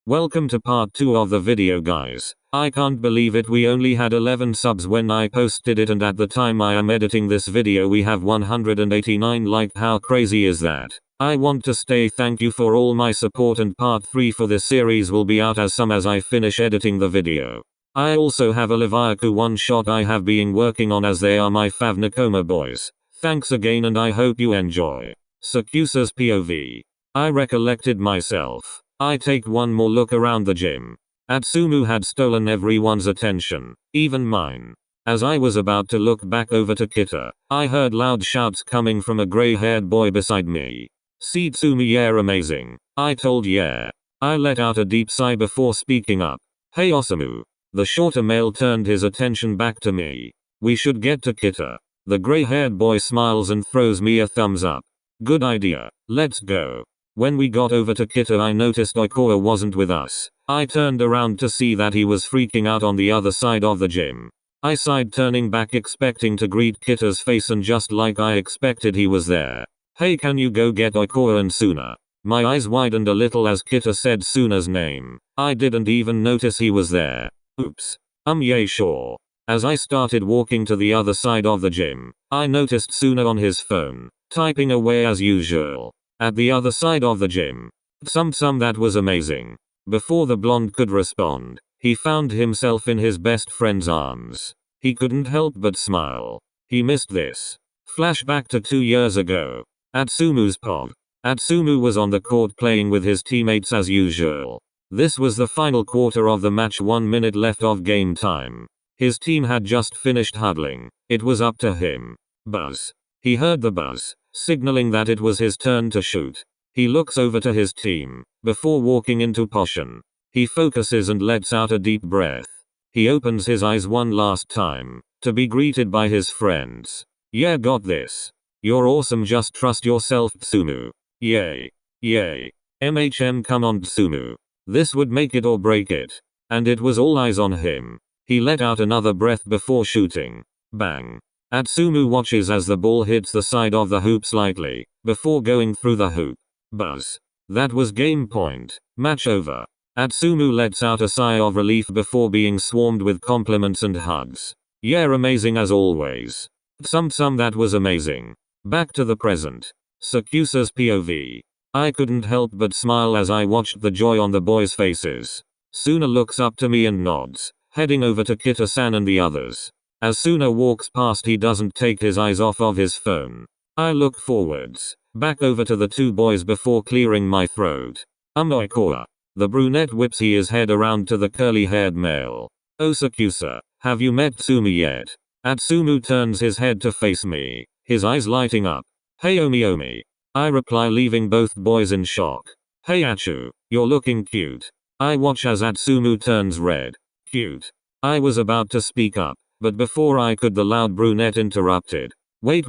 Welcome to part 2 of the video, guys. I can't believe it, we only had 11 subs when I posted it, and at the time I am editing this video we have 189 likes. How crazy is that? I want to say thank you for all my support, and part 3 for this series will be out as soon as I finish editing the video. I also have a haikyuu one shot I have been working on, as they are my fav Nakoma boys. Thanks again and I hope you enjoy. Sakuatsu's POV. I recollected myself. I take one more look around the gym. Atsumu had stolen everyone's attention, even mine. As I was about to look back over to Kita, I heard loud shouts coming from a gray-haired boy beside me. "See Tsumi, yeah, amazing." I told yeah. I let out a deep sigh before speaking up. "Hey Osamu." The shorter male turned his attention back to me. "We should get to Kita." The gray-haired boy smiles and throws me a thumbs up. "Good idea, let's go." When we got over to Kita, I noticed Oikoa wasn't with us. I turned around to see that he was freaking out on the other side of the gym. I sighed, turning back expecting to greet Kita's face, and just like I expected, he was there. "Hey, can you go get Oikoa and Suna?" My eyes widened a little as Kita said Suna's name. I didn't even notice he was there. Oops. Yeah, sure. As I started walking to the other side of the gym, I noticed Suna on his phone, typing away as usual. At the other side of the gym. That was amazing. Before the blonde could respond, he found himself in his best friend's arms. He couldn't help but smile. He missed this. Flashback to 2 years ago. Atsumu's pod. Atsumu was on the court playing with his teammates as usual. This was the final quarter of the match, 1 minute left of game time. His team had just finished huddling. It was up to him. Buzz. He heard the buzz, signaling that it was his turn to shoot. He looks over to his team, before walking into potion. He focuses and lets out a deep breath. He opens his eyes one last time, to be greeted by his friends. "Yeah, got this. You're awesome, just trust yourself, Tsumu." Yay. Yay. Come on, Tsumu. This would make it or break it. And it was all eyes on him. He let out another breath before shooting. Bang. Atsumu watches as the ball hits the side of the hoop slightly, before going through the hoop. Buzz. That was game point. Match over. Atsumu lets out a sigh of relief before being swarmed with compliments and hugs. "Yeah, amazing as always." That was amazing. Back to the present. Sakuatsu's POV. I couldn't help but smile as I watched the joy on the boys' faces. Suna looks up to me and nods, heading over to Kita-san and the others. As Suna walks past, he doesn't take his eyes off of his phone. I look forwards, back over to the two boys before clearing my throat. Oikoa. The brunette whips his head around to the curly-haired male. "Oh Sakuatsu, have you met Tsumi yet?" Atsumu turns his head to face me, his eyes lighting up. "Hey Omi." I reply, leaving both boys in shock. "Hey Achu, you're looking cute." I watch as Atsumu turns red. "Cute." I was about to speak up, but before I could, the loud brunette interrupted. Wait.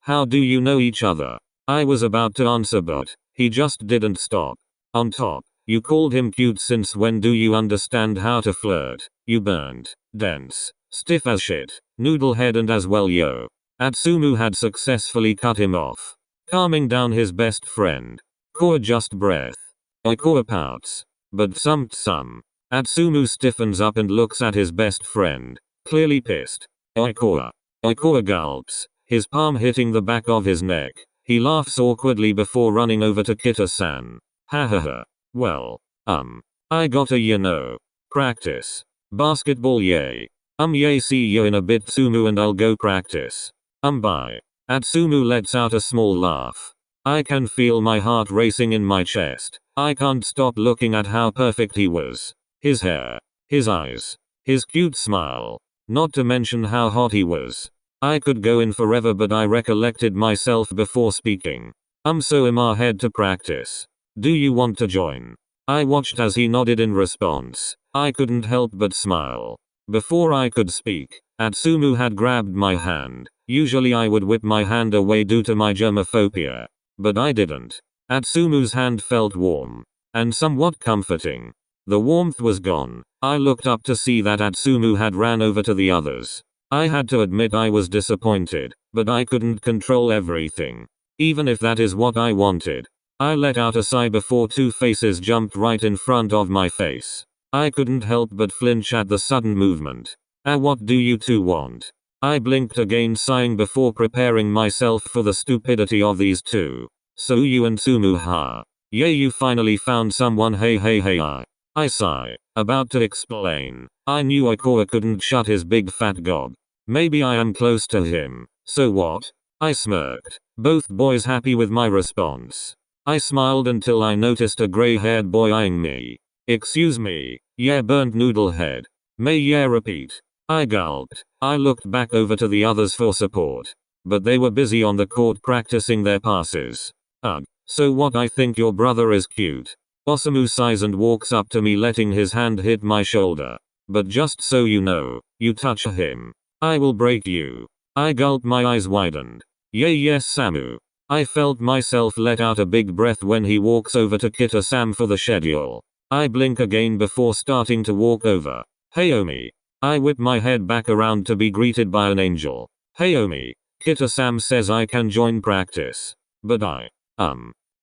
How do you know each other?" I was about to answer, but he just didn't stop. "On top, you called him cute. Since when do you understand how to flirt? You burnt, dense, stiff as shit, noodle head, and as well yo." Atsumu had successfully cut him off, calming down his best friend. Oikoa just breath. Oikoa pouts. But some. Atsumu stiffens up and looks at his best friend, clearly pissed. Oikoa gulps, his palm hitting the back of his neck. He laughs awkwardly before running over to Kita-san. "Ha. Well, I gotta practice. Basketball, yay. Yay, see you in a bit, Tsumu, and I'll go practice. Bye." Atsumu lets out a small laugh. I can feel my heart racing in my chest. I can't stop looking at how perfect he was. His hair, his eyes, his cute smile. Not to mention how hot he was. I could go in forever, but I recollected myself before speaking. So I'ma head to practice. Do you want to join?" I watched as he nodded in response. I couldn't help but smile. Before I could speak, Atsumu had grabbed my hand. Usually I would whip my hand away due to my germophobia. But I didn't. Atsumu's hand felt warm, and somewhat comforting. The warmth was gone. I looked up to see that Atsumu had ran over to the others. I had to admit I was disappointed, but I couldn't control everything. Even if that is what I wanted. I let out a sigh before two faces jumped right in front of my face. I couldn't help but flinch at the sudden movement. What do you two want? I blinked again, sighing before preparing myself for the stupidity of these two. So you and Sumu, ha? Yay, you finally found someone, hey. I sigh, about to explain. I knew Ikoa couldn't shut his big fat gob. Maybe I am close to him. So what? I smirked, both boys happy with my response. I smiled until I noticed a gray-haired boy eyeing me. Excuse me, yeah, burnt noodle head. May yeah repeat. I gulped. I looked back over to the others for support. But they were busy on the court practicing their passes. Ugh. So what, I think your brother is cute. Osamu sighs and walks up to me, letting his hand hit my shoulder. But just so you know, you touch him, I will break you. I gulped, my eyes widened. Yay, yes Samu. I felt myself let out a big breath when he walks over to Kita-sam for the schedule. I blink again before starting to walk over. Hey Omi. I whip my head back around to be greeted by an angel. Hey Omi. Kita-sam says I can join practice. But I,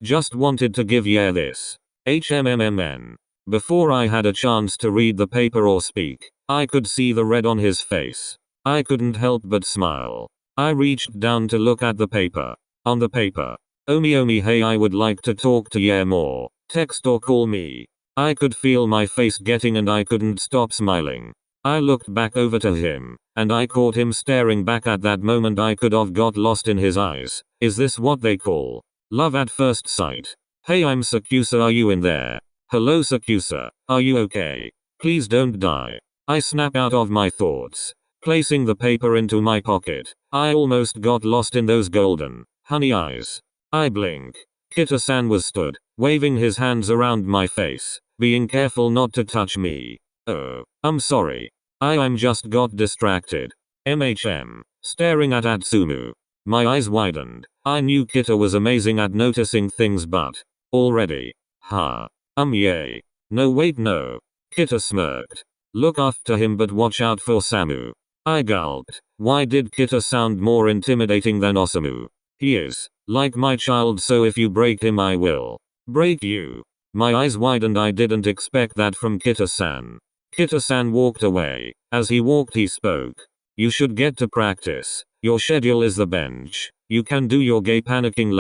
just wanted to give ya this. HMMMN. Before I had a chance to read the paper or speak, I could see the red on his face. I couldn't help but smile. I reached down to look at the paper. On the paper, Omi, hey, I would like to talk to ya more. Text or call me. I could feel my face getting and I couldn't stop smiling. I looked back over to him, and I caught him staring back. At that moment I could have got lost in his eyes. Is this what they call love at first sight? Hey, I'm Sakuatsu, are you in there? Hello Sakuatsu, are you okay? Please don't die. I snap out of my thoughts, placing the paper into my pocket. I almost got lost in those golden, honey eyes. I blink. Kita-san was stood, waving his hands around my face, being careful not to touch me. Oh, I'm sorry. I'm just got distracted. Staring at Atsumu. My eyes widened. I knew Kita was amazing at noticing things, but already. Yay. No wait, no. Kita smirked. Look after him but watch out for Samu. I gulped. Why did Kita sound more intimidating than Osamu? He is like my child, so if you break him I will break you. My eyes widened. I didn't expect that from Kita-san. Kita-san walked away. As he walked he spoke. You should get to practice. Your schedule is the bench. You can do your gay panicking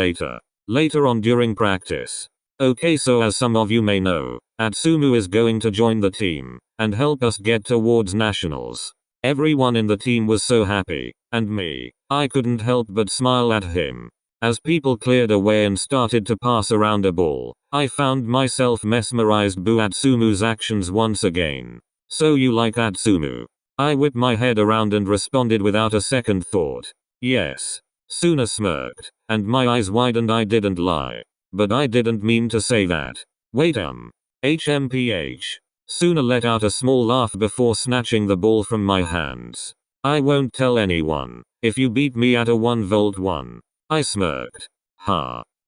later on during practice. Okay, so as some of you may know, Atsumu is going to join the team and help us get towards nationals. Everyone in the team was so happy, and me, I couldn't help but smile at him. As people cleared away and started to pass around a ball, I found myself mesmerized by Atsumu's actions once again. So you like Atsumu? I whipped my head around and responded without a second thought. Yes. Suna smirked, and my eyes widened. I didn't lie. But I didn't mean to say that. Wait, HMPH. Suna let out a small laugh before snatching the ball from my hands. I won't tell anyone if you beat me at a 1v1. I smirked.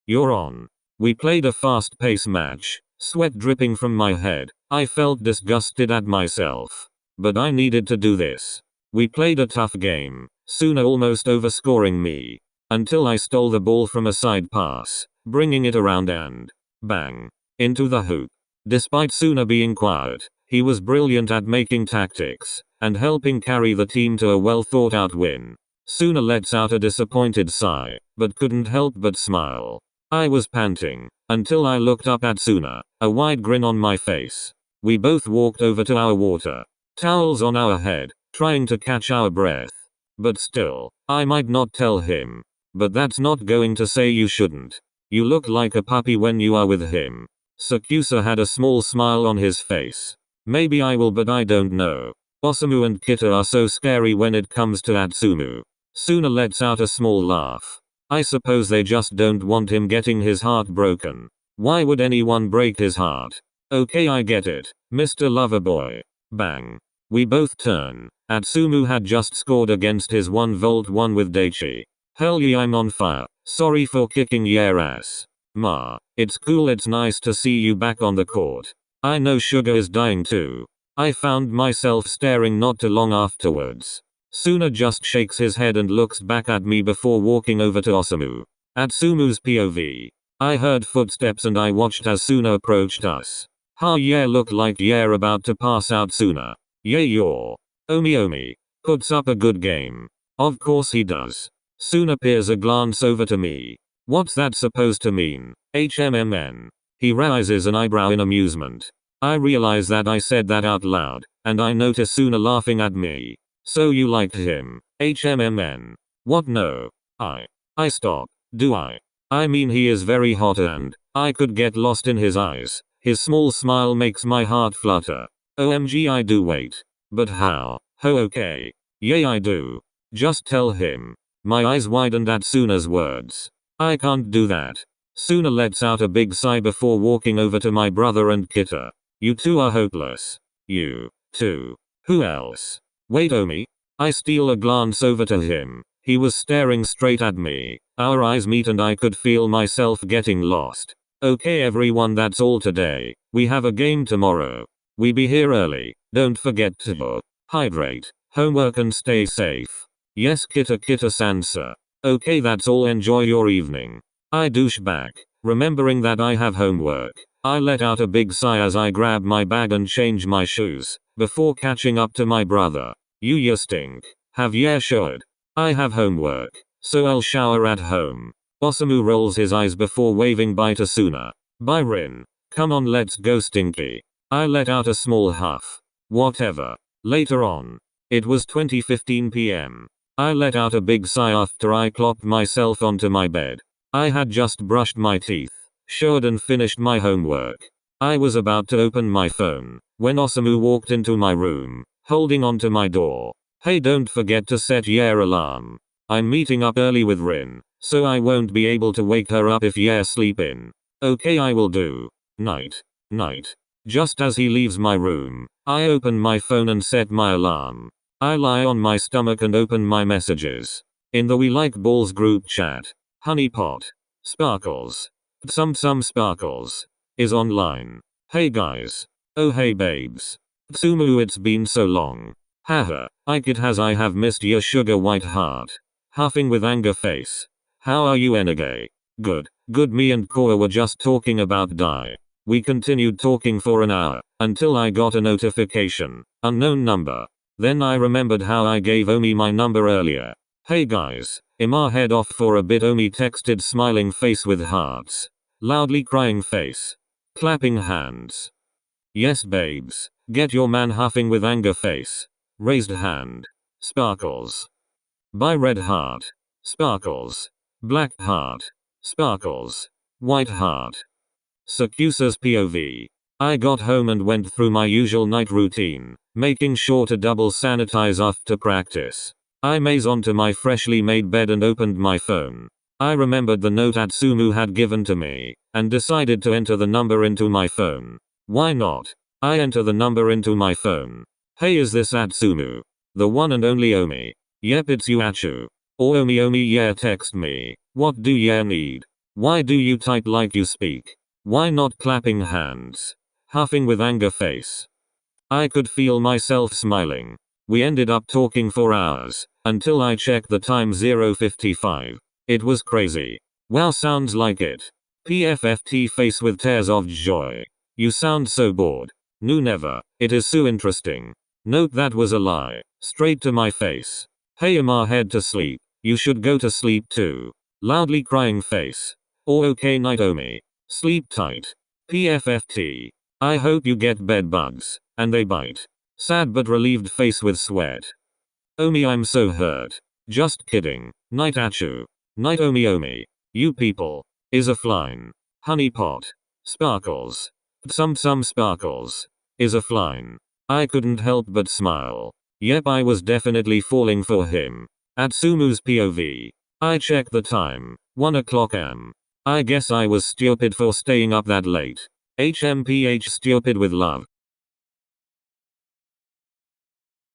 You're on. We played a fast-paced match, sweat dripping from my head. I felt disgusted at myself. But I needed to do this. We played a tough game, Suna almost overscoring me, until I stole the ball from a side pass, bringing it around and bang into the hoop. Despite Suna being quiet, he was brilliant at making tactics and helping carry the team to a well-thought-out win. Suna lets out a disappointed sigh, but couldn't help but smile. I was panting until I looked up at Suna, a wide grin on my face. We both walked over to our water towels on our head, trying to catch our breath. But still, I might not tell him. But that's not going to say you shouldn't. You look like a puppy when you are with him. Sakuatsu had a small smile on his face. Maybe I will, but I don't know. Osamu and Kita are so scary when it comes to Atsumu. Suna lets out a small laugh. I suppose they just don't want him getting his heart broken. Why would anyone break his heart? Okay, I get it, Mr. Loverboy. Bang. We both turn. Atsumu had just scored against his 1v1 with Daichi. Hell yeah, I'm on fire. Sorry for kicking your ass. Ma. It's cool, it's nice to see you back on the court. I know Sugar is dying too. I found myself staring not too long afterwards. Suna just shakes his head and looks back at me before walking over to Osamu. Atsumu's POV. I heard footsteps and I watched as Suna approached us. Ha yeah, looked like yeah about to pass out Suna. Yeah you're. Omi puts up a good game. Of course he does. Suna peers a glance over to me. What's that supposed to mean? HMMN. He raises an eyebrow in amusement. I realize that I said that out loud, and I notice Suna laughing at me. So you liked him. HMMN. What no? I stop. Do I? I mean he is very hot and I could get lost in his eyes. His small smile makes my heart flutter. OMG I do wait. But how? Ho okay. Yay I do. Just tell him. My eyes widened at Suna's words. I can't do that. Suna lets out a big sigh before walking over to my brother and Kita. You two are hopeless. You two. Who else? Wait Omi. I steal a glance over to him. He was staring straight at me. Our eyes meet and I could feel myself getting lost. Okay everyone, that's all today. We have a game tomorrow. We be here early. Don't forget to hydrate, homework and stay safe. Yes Kita Sansa. Okay that's all, enjoy your evening. I douche back. Remembering that I have homework. I let out a big sigh as I grab my bag and change my shoes. Before catching up to my brother. You stink. Have ya showered? I have homework. So I'll shower at home. Osamu rolls his eyes before waving bye to Suna. Bye Rin. Come on let's go Stinky. I let out a small huff. Whatever. Later on. It was 20:15 p.m. I let out a big sigh after I clocked myself onto my bed. I had just brushed my teeth, showered and finished my homework. I was about to open my phone when Osamu walked into my room, holding onto my door. Hey don't forget to set your alarm. I'm meeting up early with Rin, so I won't be able to wake her up if you're sleeping. Okay I will do. Night. Just as he leaves my room, I open my phone and set my alarm. I lie on my stomach and open my messages. In the We Like Balls group chat, Honeypot, Sparkles, some Sparkles, is online. Hey guys. Oh hey babes. Tsumu it's been so long. Haha, I have missed your sugar white heart. Huffing with anger face. How are you Enage? Good, me and Koa were just talking about Dai. We continued talking for an hour, until I got a notification. Unknown number. Then I remembered how I gave Omi my number earlier. Hey guys, Ima head off for a bit Omi texted smiling face with hearts. Loudly crying face. Clapping hands. Yes babes. Get your man huffing with anger face. Raised hand. Sparkles. By red heart. Sparkles. Black heart. Sparkles. White heart. Sakusa's POV. I got home and went through my usual night routine, making sure to double sanitize after practice. I mazed onto my freshly made bed and opened my phone. I remembered the note Atsumu had given to me, and decided to enter the number into my phone. Why not? I enter the number into my phone. Hey is this Atsumu? The one and only Omi. Yep it's you Achu. Or Omi yeah text me. What do ya need? Why do you type like you speak? Why not clapping hands? Huffing with anger face. I could feel myself smiling. We ended up talking for hours, until I checked the time 0:55. It was crazy. Wow sounds like it. PFFT face with tears of joy. You sound so bored. No never. It is so interesting. Note that was a lie. Straight to my face. Hey Amar head to sleep. You should go to sleep too. Loudly crying face. Or okay night Omi. Sleep tight. PFFT. I hope you get bed bugs, and they bite. Sad but relieved face with sweat. Omi I'm so hurt. Just kidding. Night Achu. Night Omi. You people. Is a fline. Honeypot. Sparkles. Some Sparkles. Is a fline. I couldn't help but smile. Yep I was definitely falling for him. Atsumu's POV. I checked the time. 1 o'clock am. I guess I was stupid for staying up that late. HMPH stupid with love.